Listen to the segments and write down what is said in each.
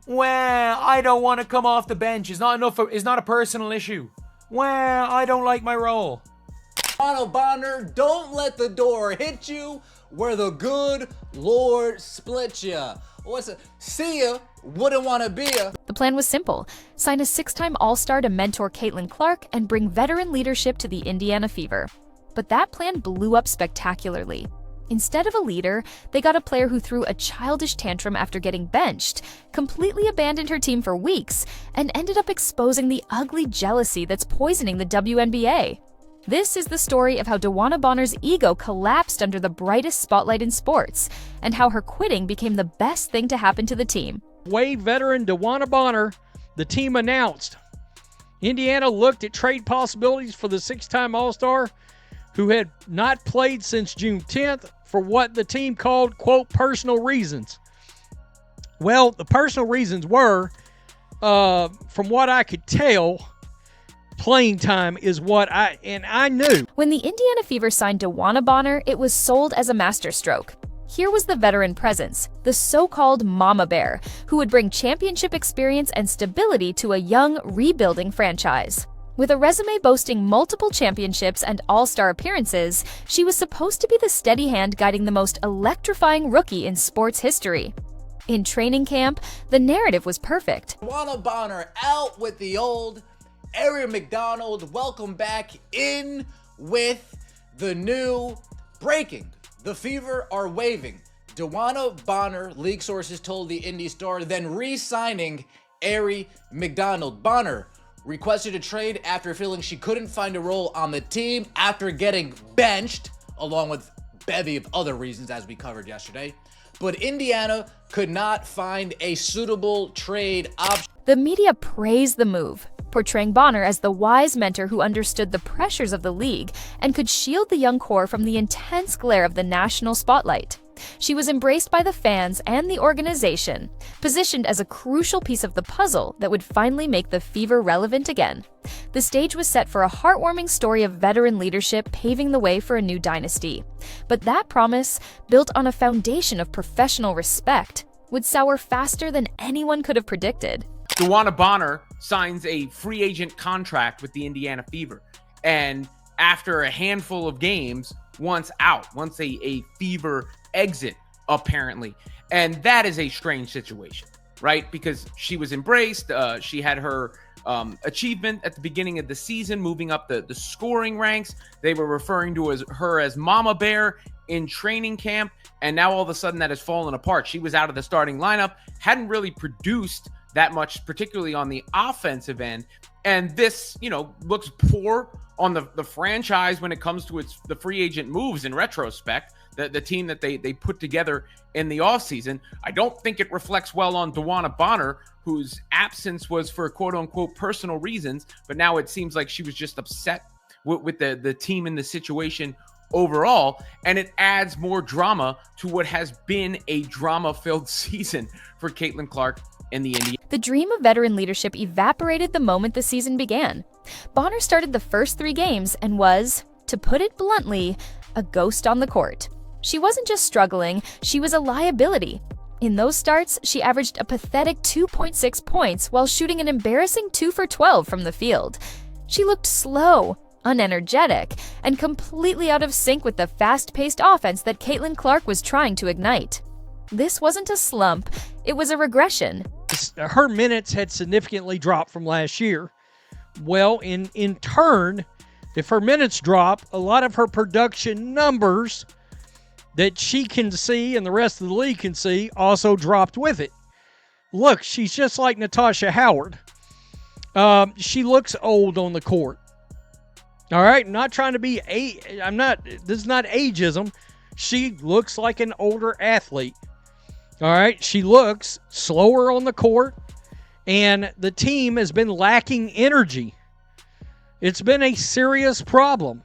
Well, I don't want to come off the bench is not a personal issue. Well, I don't like my role. DeWanna Bonner, don't let the door hit you where the good Lord split ya. See ya, wouldn't want to be ya. The plan was simple: sign a 6-time All-Star to mentor Caitlin Clark and bring veteran leadership to the Indiana Fever. But that plan blew up spectacularly. Instead of a leader, they got a player who threw a childish tantrum after getting benched, completely abandoned her team for weeks, and ended up exposing the ugly jealousy that's poisoning the WNBA. This is the story of how DeWanna Bonner's ego collapsed under the brightest spotlight in sports, and how her quitting became the best thing to happen to the team. Wade veteran DeWanna Bonner, the team announced. Indiana looked at trade possibilities for the 6-time All-Star, who had not played since June 10th, for what the team called, quote, personal reasons. Well, the personal reasons were, from what I could tell, playing time is what I knew. When the Indiana Fever signed DeWanna Bonner, it was sold as a masterstroke. Here was the veteran presence, the so-called Mama Bear, who would bring championship experience and stability to a young, rebuilding franchise. With a resume boasting multiple championships and all-star appearances, she was supposed to be the steady hand guiding the most electrifying rookie in sports history. In training camp, the narrative was perfect. DeWanna Bonner out with the old. Macdonald, welcome back in with the new. Breaking. The Fever are waving. DeWanna Bonner, league sources told the Indy Star, then re-signing Macdonald. Bonner requested a trade after feeling she couldn't find a role on the team after getting benched, along with a bevy of other reasons as we covered yesterday. But Indiana could not find a suitable trade option. The media praised the move, portraying Bonner as the wise mentor who understood the pressures of the league and could shield the young core from the intense glare of the national spotlight. She was embraced by the fans and the organization, positioned as a crucial piece of the puzzle that would finally make the Fever relevant again. The stage was set for a heartwarming story of veteran leadership paving the way for a new dynasty. But that promise, built on a foundation of professional respect, would sour faster than anyone could have predicted. DeWanna Bonner signs a free agent contract with the Indiana Fever, and after a handful of games, wants a Fever exit, apparently. And that is a strange situation, right? Because she was embraced. She had her achievement at the beginning of the season, moving up the scoring ranks. They were referring to her as Mama Bear in training camp, and now all of a sudden that has fallen apart. She was out of the starting lineup, hadn't really produced that much, particularly on the offensive end. And this, looks poor on the franchise when it comes to the free agent moves in retrospect. The team that they put together in the offseason. I don't think it reflects well on DeWanna Bonner, whose absence was for quote-unquote personal reasons, but now it seems like she was just upset with the team and the situation overall, and it adds more drama to what has been a drama-filled season for Caitlin Clark and the Indiana. The dream of veteran leadership evaporated the moment the season began. Bonner started the first 3 games and was, to put it bluntly, a ghost on the court. She wasn't just struggling, she was a liability. In those starts, she averaged a pathetic 2.6 points while shooting an embarrassing 2 for 12 from the field. She looked slow, unenergetic, and completely out of sync with the fast-paced offense that Caitlin Clark was trying to ignite. This wasn't a slump, it was a regression. Her minutes had significantly dropped from last year. Well, in turn, if her minutes drop, a lot of her production numbers that she can see and the rest of the league can see also dropped with it. Look, she's just like Natasha Howard. She looks old on the court. All right, I'm not trying to be this is not ageism. She looks like an older athlete. All right, she looks slower on the court, and the team has been lacking energy. It's been a serious problem.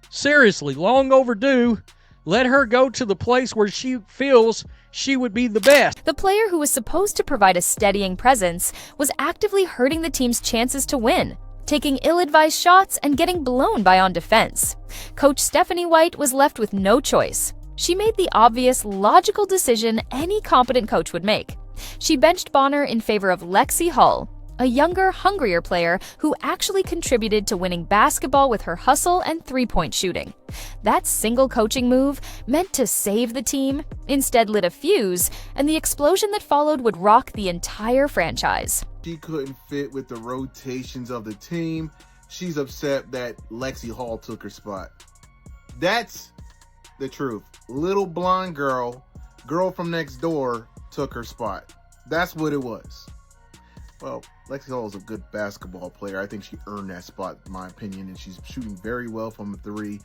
Seriously, long overdue. Let her go to the place where she feels she would be the best. The player who was supposed to provide a steadying presence was actively hurting the team's chances to win, taking ill-advised shots and getting blown by on defense. Coach Stephanie White was left with no choice. She made the obvious, logical decision any competent coach would make. She benched Bonner in favor of Lexi Hull, a younger, hungrier player who actually contributed to winning basketball with her hustle and three-point shooting. That single coaching move, meant to save the team, instead lit a fuse, and the explosion that followed would rock the entire franchise. She couldn't fit with the rotations of the team. She's upset that Lexi Hall took her spot. That's the truth. Little blonde girl from next door, took her spot. That's what it was. Well, Lexi Hall is a good basketball player. I think she earned that spot, in my opinion, and she's shooting very well from the three.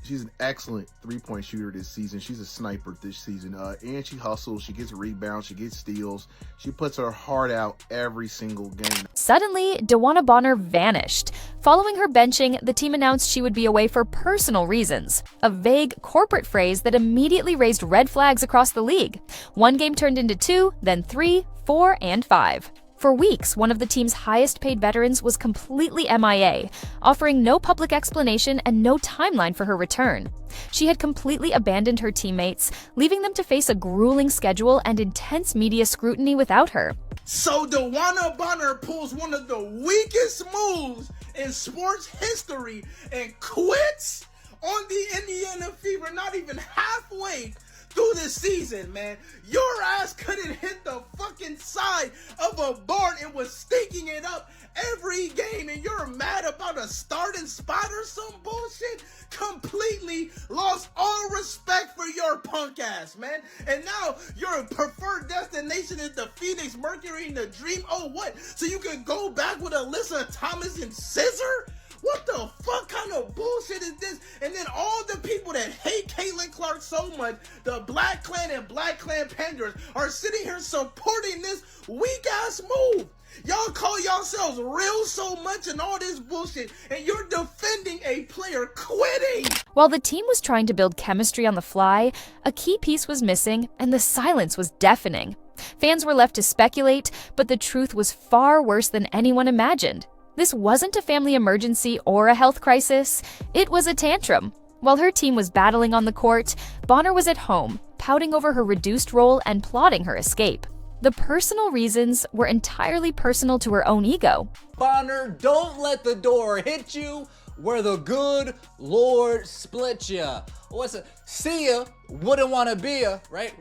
She's an excellent three-point shooter this season. She's a sniper this season. And she hustles. She gets rebounds. She gets steals. She puts her heart out every single game. Suddenly, DeWanna Bonner vanished. Following her benching, the team announced she would be away for personal reasons, a vague corporate phrase that immediately raised red flags across the league. One game turned into 2, then 3, 4, and 5. For weeks, one of the team's highest-paid veterans was completely MIA, offering no public explanation and no timeline for her return. She had completely abandoned her teammates, leaving them to face a grueling schedule and intense media scrutiny without her. So DeWanna Bonner pulls one of the weakest moves in sports history and quits on the Indiana Fever, not even halfway through this season, man. Your ass couldn't hit the fucking side of a barn and was stinking it up every game, and you're mad about a starting spot or some bullshit? Completely lost all respect for your punk ass, man. And now your preferred destination is the Phoenix Mercury and the Dream. Oh, what? So you can go back with Alyssa Thomas and Scissor? What the fuck kind of bullshit is this? And then all the people that hate Caitlin Clark so much, the Black Clan and Black Clan Panders, are sitting here supporting this weak-ass move. Y'all call yourselves real so much and all this bullshit, and you're defending a player quitting. While the team was trying to build chemistry on the fly, a key piece was missing, and the silence was deafening. Fans were left to speculate, but the truth was far worse than anyone imagined. This wasn't a family emergency or a health crisis, it was a tantrum. While her team was battling on the court, Bonner was at home, pouting over her reduced role and plotting her escape. The personal reasons were entirely personal to her own ego. Bonner, don't let the door hit you where the good Lord split ya. What's it? See ya, wouldn't want to be ya, right?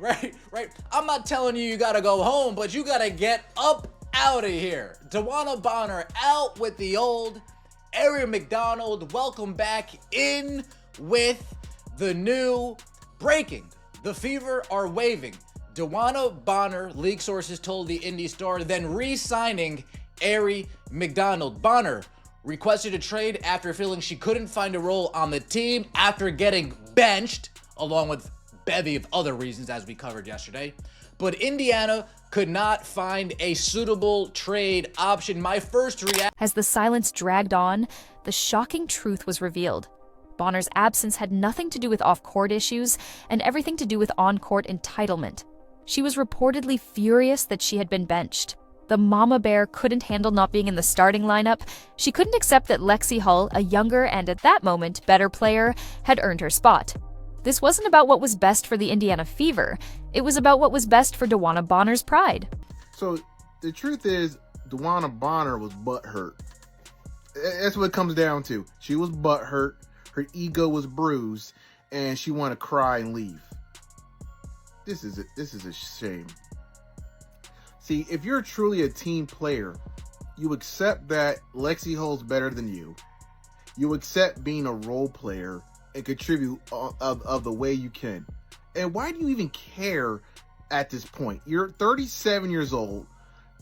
I'm not telling you gotta go home, but you gotta get up out of here. DeWanna Bonner out with the old. Aaron McDonald, welcome back in with the new breaking. The Fever are waving. DeWanna Bonner, league sources told the Indy Star, then re-signing Ari McDonald. Bonner requested a trade after feeling she couldn't find a role on the team after getting benched, along with bevy of other reasons as we covered yesterday. But Indiana could not find a suitable trade option. My first reaction. As the silence dragged on, the shocking truth was revealed. Bonner's absence had nothing to do with off-court issues and everything to do with on-court entitlement. She was reportedly furious that she had been benched. The mama bear couldn't handle not being in the starting lineup. She couldn't accept that Lexi Hull, a younger and at that moment better player, had earned her spot. This wasn't about what was best for the Indiana Fever. It was about what was best for DeWanna Bonner's pride. So the truth is, DeWanna Bonner was butthurt. That's what it comes down to. She was butthurt, her ego was bruised, and she wanted to cry and leave. This is a shame. See, if you're truly a team player, you accept that Lexi Hull's better than you. You accept being a role player and contribute of the way you can. And why do you even care at this point? You're 37 years old.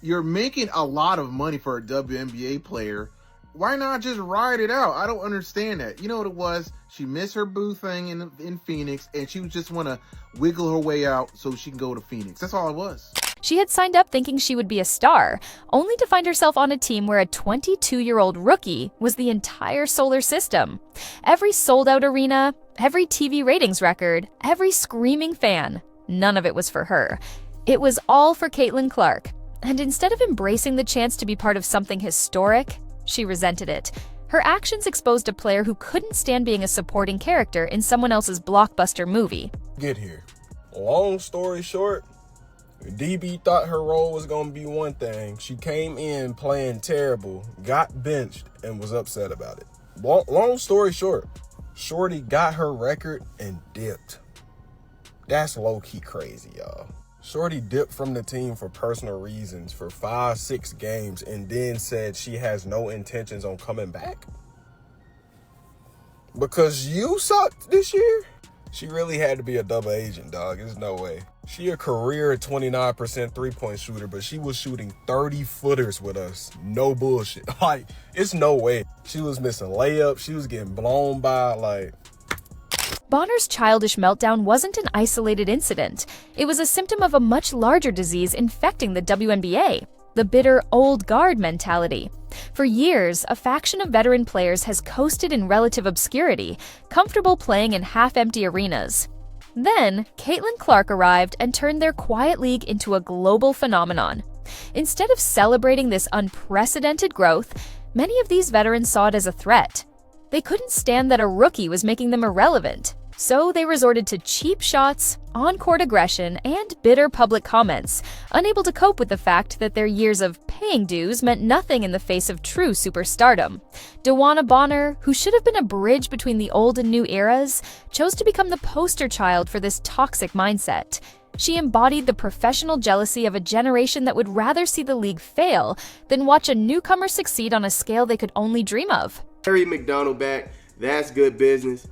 You're making a lot of money for a WNBA player. Why not just ride it out? I don't understand that. You know what it was? She missed her boo thing in Phoenix, and she just want to wiggle her way out so she can go to Phoenix. That's all it was. She had signed up thinking she would be a star, only to find herself on a team where a 22-year-old rookie was the entire solar system. Every sold-out arena, every TV ratings record, every screaming fan, none of it was for her. It was all for Caitlin Clark. And instead of embracing the chance to be part of something historic, she resented it. Her actions exposed a player who couldn't stand being a supporting character in someone else's blockbuster movie. Get here. Long story short, DB thought her role was going to be one thing. She came in playing terrible, got benched, and was upset about it. Long story short, Shorty got her record and dipped. That's low-key crazy, y'all. Shorty dipped from the team for personal reasons for 5-6 games and then said she has no intentions on coming back? Because you sucked this year? She really had to be a double agent, dog. There's no way. She a career 29% three-point shooter, but she was shooting 30-footers with us. No bullshit. Like, it's no way. She was missing layups. She was getting blown by, like... Bonner's childish meltdown wasn't an isolated incident. It was a symptom of a much larger disease infecting the WNBA, the bitter old guard mentality. For years, a faction of veteran players has coasted in relative obscurity, comfortable playing in half-empty arenas. Then, Caitlin Clark arrived and turned their quiet league into a global phenomenon. Instead of celebrating this unprecedented growth, many of these veterans saw it as a threat. They couldn't stand that a rookie was making them irrelevant, so they resorted to cheap shots, on-court aggression, and bitter public comments, unable to cope with the fact that their years of paying dues meant nothing in the face of true superstardom. DeWanna Bonner, who should have been a bridge between the old and new eras, chose to become the poster child for this toxic mindset. She embodied the professional jealousy of a generation that would rather see the league fail than watch a newcomer succeed on a scale they could only dream of. McDonald back, that's good business.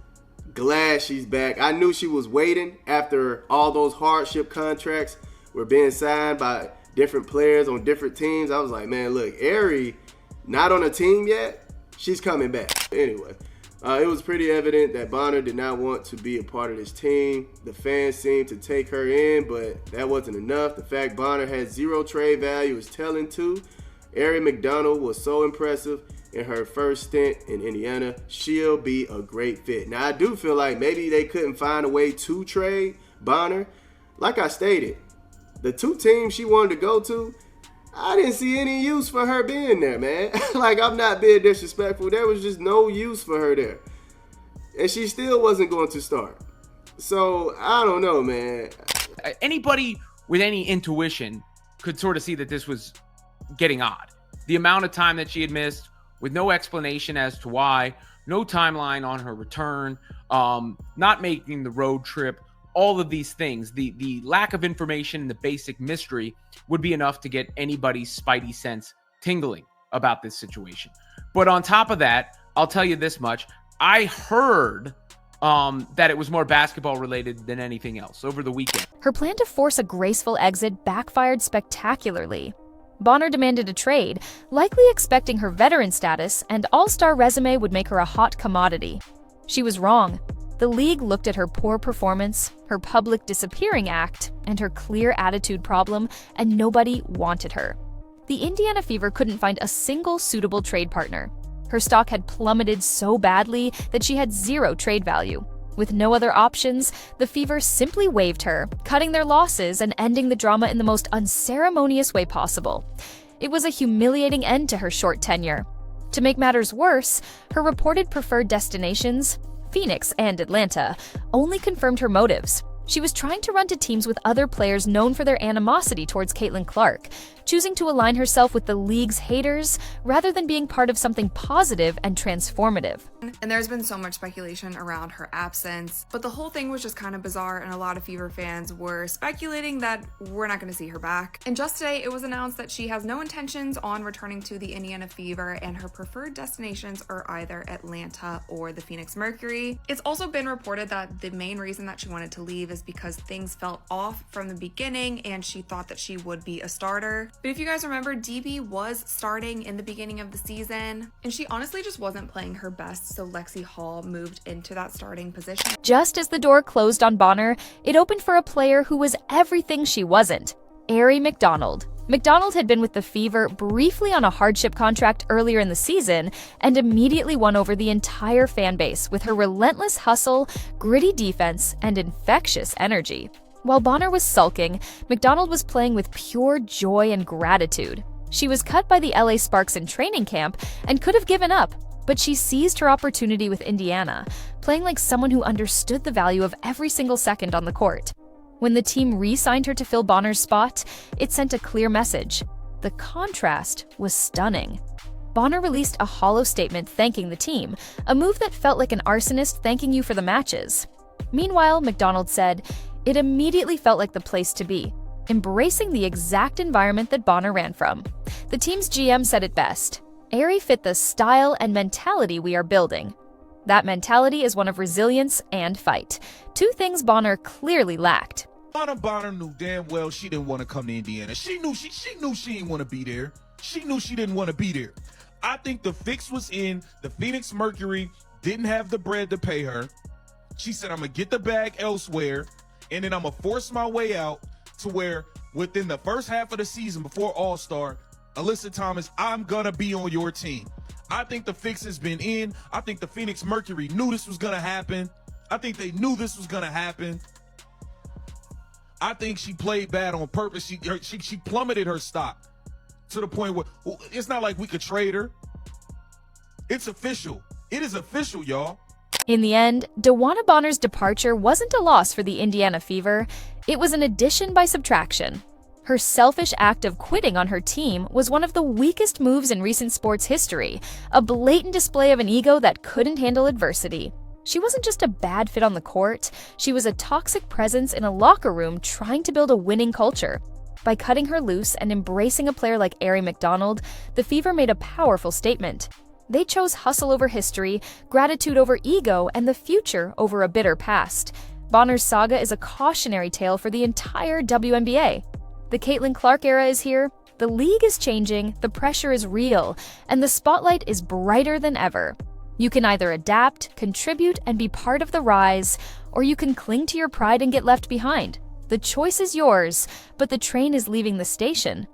Glad she's back. I knew she was waiting after all those hardship contracts were being signed by different players on different teams. I was like, man, look, Ari not on a team yet. She's coming back. Anyway, it was pretty evident that Bonner did not want to be a part of this team. The fans seemed to take her in, but that wasn't enough. The fact Bonner had zero trade value is telling too. Ari McDonald was so impressive in her first stint in Indiana. She'll be a great fit. Now, I do feel like maybe they couldn't find a way to trade Bonner. Like I stated, the two teams she wanted to go to, I didn't see any use for her being there, man. Like, I'm not being disrespectful. There was just no use for her there. And she still wasn't going to start. So, I don't know, man. Anybody with any intuition could sort of see that this was getting odd. The amount of time that she had missed, with no explanation as to why, no timeline on her return, not making the road trip, all of these things, the lack of information and the basic mystery would be enough to get anybody's spidey sense tingling about this situation. But on top of that, I'll tell you this much. I heard that it was more basketball related than anything else over the weekend. Her plan to force a graceful exit backfired spectacularly. Bonner demanded a trade, likely expecting her veteran status and all-star resume would make her a hot commodity. She was wrong. The league looked at her poor performance, her public disappearing act, and her clear attitude problem, and nobody wanted her. The Indiana Fever couldn't find a single suitable trade partner. Her stock had plummeted so badly that she had zero trade value. With no other options, the Fever simply waived her, cutting their losses and ending the drama in the most unceremonious way possible. It was a humiliating end to her short tenure. To make matters worse, her reported preferred destinations, Phoenix and Atlanta, only confirmed her motives. She was trying to run to teams with other players known for their animosity towards Caitlin Clark, choosing to align herself with the league's haters rather than being part of something positive and transformative. And there's been so much speculation around her absence, but the whole thing was just kind of bizarre, and a lot of Fever fans were speculating that we're not going to see her back. And just today, it was announced that she has no intentions on returning to the Indiana Fever, and her preferred destinations are either Atlanta or the Phoenix Mercury. It's also been reported that the main reason that she wanted to leave is because things felt off from the beginning and she thought that she would be a starter. But if you guys remember, DB was starting in the beginning of the season, and she honestly just wasn't playing her best, so Lexi Hall moved into that starting position. Just as the door closed on Bonner, it opened for a player who was everything she wasn't, Ari McDonald. McDonald had been with the Fever briefly on a hardship contract earlier in the season and immediately won over the entire fan base with her relentless hustle, gritty defense, and infectious energy. While Bonner was sulking, McDonald was playing with pure joy and gratitude. She was cut by the LA Sparks in training camp and could have given up, but she seized her opportunity with Indiana, playing like someone who understood the value of every single second on the court. When the team re-signed her to fill Bonner's spot, it sent a clear message. The contrast was stunning. Bonner released a hollow statement thanking the team, a move that felt like an arsonist thanking you for the matches. Meanwhile, Macdonald said, "It immediately felt like the place to be, embracing the exact environment that Bonner ran from." The team's GM said it best, "Aerie fit the style and mentality we are building." That mentality is one of resilience and fight, two things Bonner clearly lacked. DeWanna Bonner knew damn well she didn't want to come to Indiana. She knew she didn't want to be there. She knew she didn't want to be there. I think the fix was in. The Phoenix Mercury didn't have the bread to pay her. She said, "I'm going to get the bag elsewhere, and then I'm going to force my way out to where within the first half of the season before All-Star, Alyssa Thomas, I'm going to be on your team." I think the fix has been in. I think the Phoenix Mercury knew this was going to happen. I think they knew this was going to happen. I think she played bad on purpose. She plummeted her stock to the point where it's not like we could trade her. It's official. It is official, y'all. In the end, DeWanna Bonner's departure wasn't a loss for the Indiana Fever. It was an addition by subtraction. Her selfish act of quitting on her team was one of the weakest moves in recent sports history, a blatant display of an ego that couldn't handle adversity. She wasn't just a bad fit on the court, she was a toxic presence in a locker room trying to build a winning culture. By cutting her loose and embracing a player like Aerie McDonald, the Fever made a powerful statement. They chose hustle over history, gratitude over ego, and the future over a bitter past. Bonner's saga is a cautionary tale for the entire WNBA. The Caitlin Clark era is here, the league is changing, the pressure is real, and the spotlight is brighter than ever. You can either adapt, contribute, and be part of the rise, or you can cling to your pride and get left behind. The choice is yours, but the train is leaving the station.